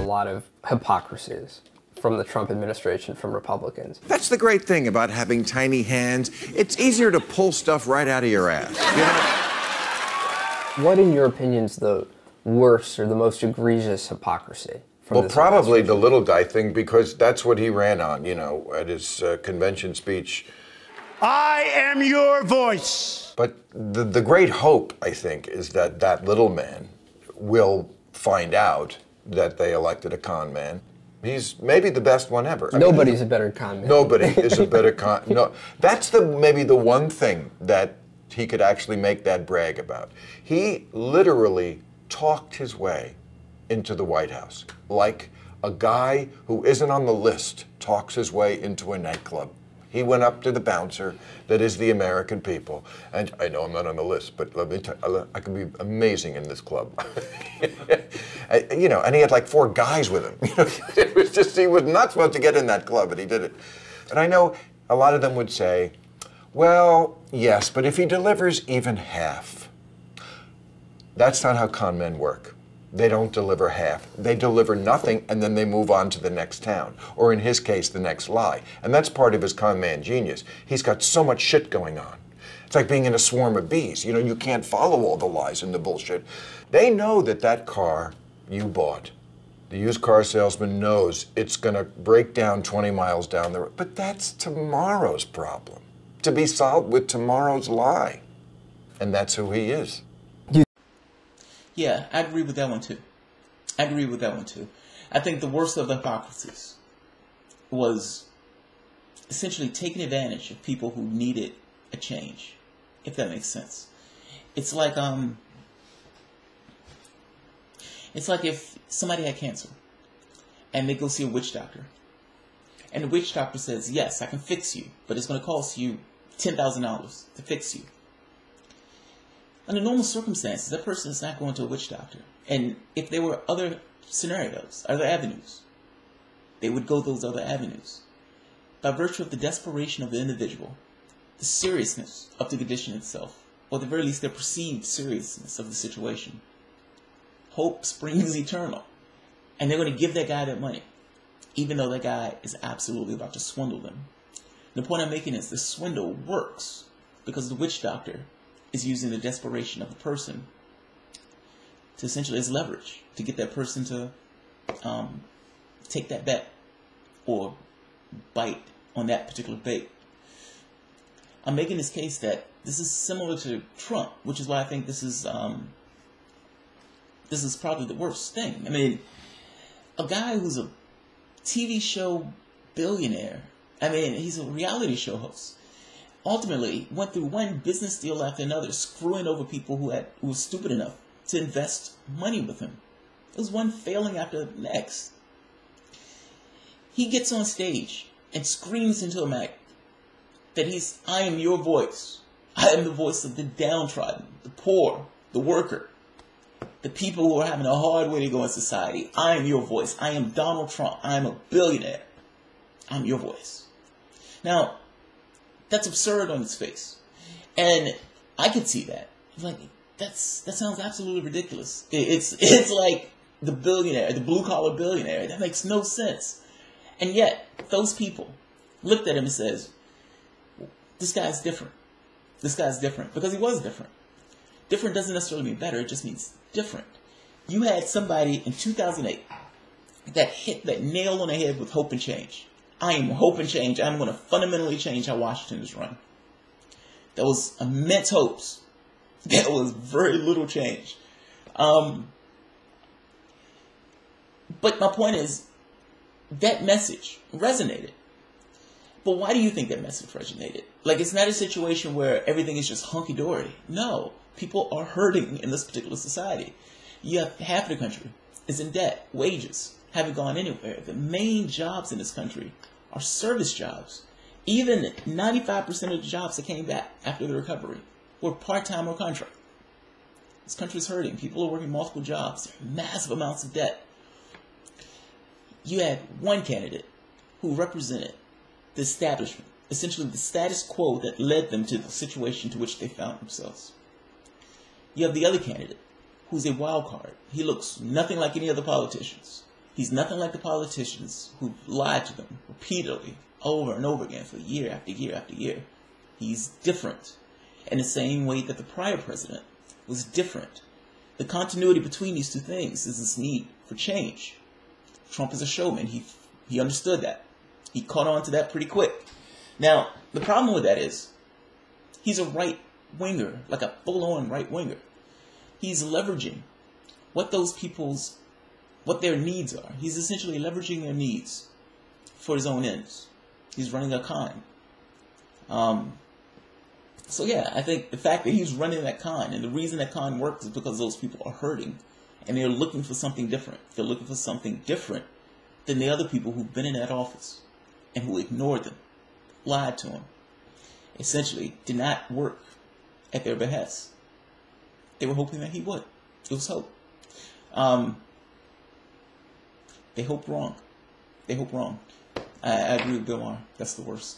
lot of hypocrisies from the Trump administration, from Republicans. That's the great thing about having tiny hands. It's easier to pull stuff right out of your ass. You know? What, in your opinion, is the worst or the most egregious hypocrisy? Well, probably the little guy thing, because that's what he ran on, you know, at his convention speech. I am your voice. But the great hope, I think, is that that little man will find out that they elected a con man. He's maybe the best one ever. Nobody's a better con man. Nobody is a better con. No, that's maybe the one thing that he could actually make that brag about. He literally talked his way into the White House, like a guy who isn't on the list talks his way into a nightclub. He went up to the bouncer that is the American people, and I know I'm not on the list, but let me tell you, I can be amazing in this club. You know, and he had like 4 guys with him. You know, it was just, he was not supposed to get in that club, and he did it. And I know a lot of them would say, well, yes, but if he delivers even half. That's not how con men work. They don't deliver half. They deliver nothing, and then they move on to the next town, or in his case, the next lie. And that's part of his con man genius. He's got so much shit going on. It's like being in a swarm of bees. You know, you can't follow all the lies and the bullshit. They know that that car you bought, the used car salesman knows it's going to break down 20 miles down the road. But that's tomorrow's problem, to be solved with tomorrow's lie. And that's who he is. Yeah, I agree with that one too. I think the worst of the hypocrisies was essentially taking advantage of people who needed a change, if that makes sense. It's like if somebody had cancer and they go see a witch doctor, and the witch doctor says, yes, I can fix you, but it's going to cost you $10,000 to fix you. Under normal circumstances, that person is not going to a witch doctor. And if there were other scenarios, other avenues, they would go those other avenues. By virtue of the desperation of the individual, the seriousness of the condition itself, or at the very least their perceived seriousness of the situation, hope springs eternal. And they're going to give that guy that money, even though that guy is absolutely about to swindle them. The point I'm making is the swindle works because the witch doctor is using the desperation of the person to essentially as leverage to get that person to take that bet or bite on that particular bait. I'm making this case that this is similar to Trump, which is why I think this is probably the worst thing. I mean, a guy who's a TV show billionaire, I mean, he's a reality show host, ultimately went through one business deal after another, screwing over people who were stupid enough to invest money with him. It was one failing after the next. He gets on stage and screams into a mic that I am your voice. I am the voice of the downtrodden, the poor, the worker, the people who are having a hard way to go in society. I am your voice. I am Donald Trump. I am a billionaire. I'm your voice. Now, that's absurd on its face. And I could see that. Like, that sounds absolutely ridiculous. It's like the billionaire, the blue-collar billionaire. That makes no sense. And yet, those people looked at him and says, this guy's different. This guy's different. Because he was different. Different doesn't necessarily mean better. It just means different. You had somebody in 2008 that hit that nail on the head with hope and change. I am hope and change. I'm going to fundamentally change how Washington is run. There was immense hopes. There was very little change. But my point is, that message resonated. But why do you think that message resonated? Like, it's not a situation where everything is just hunky-dory. No. People are hurting in this particular society. You have half the country is in debt. Wages haven't gone anywhere. The main jobs in this country are service jobs. Even 95% of the jobs that came back after the recovery were part-time or contract. This country is hurting. People are working multiple jobs. There are massive amounts of debt. You had one candidate who represented the establishment, essentially the status quo that led them to the situation to which they found themselves. You have the other candidate who's a wild card. He looks nothing like any other politicians. He's nothing like the politicians who lied to them repeatedly, over and over again for year after year after year. He's different in the same way that the prior president was different. The continuity between these two things is this need for change. Trump is a showman. He understood that. He caught on to that pretty quick. Now, the problem with that is he's a right-winger, like a full-on right-winger. He's leveraging what their needs are. He's essentially leveraging their needs for his own ends. He's running a con. So yeah, I think the fact that he's running that con, and the reason that con works is because those people are hurting, and they're looking for something different. They're looking for something different than the other people who've been in that office and who ignored them, lied to them, essentially did not work at their behest. They were hoping that he would. It was hope. They hope wrong. They hope wrong. I agree with Bill Maher. That's the worst.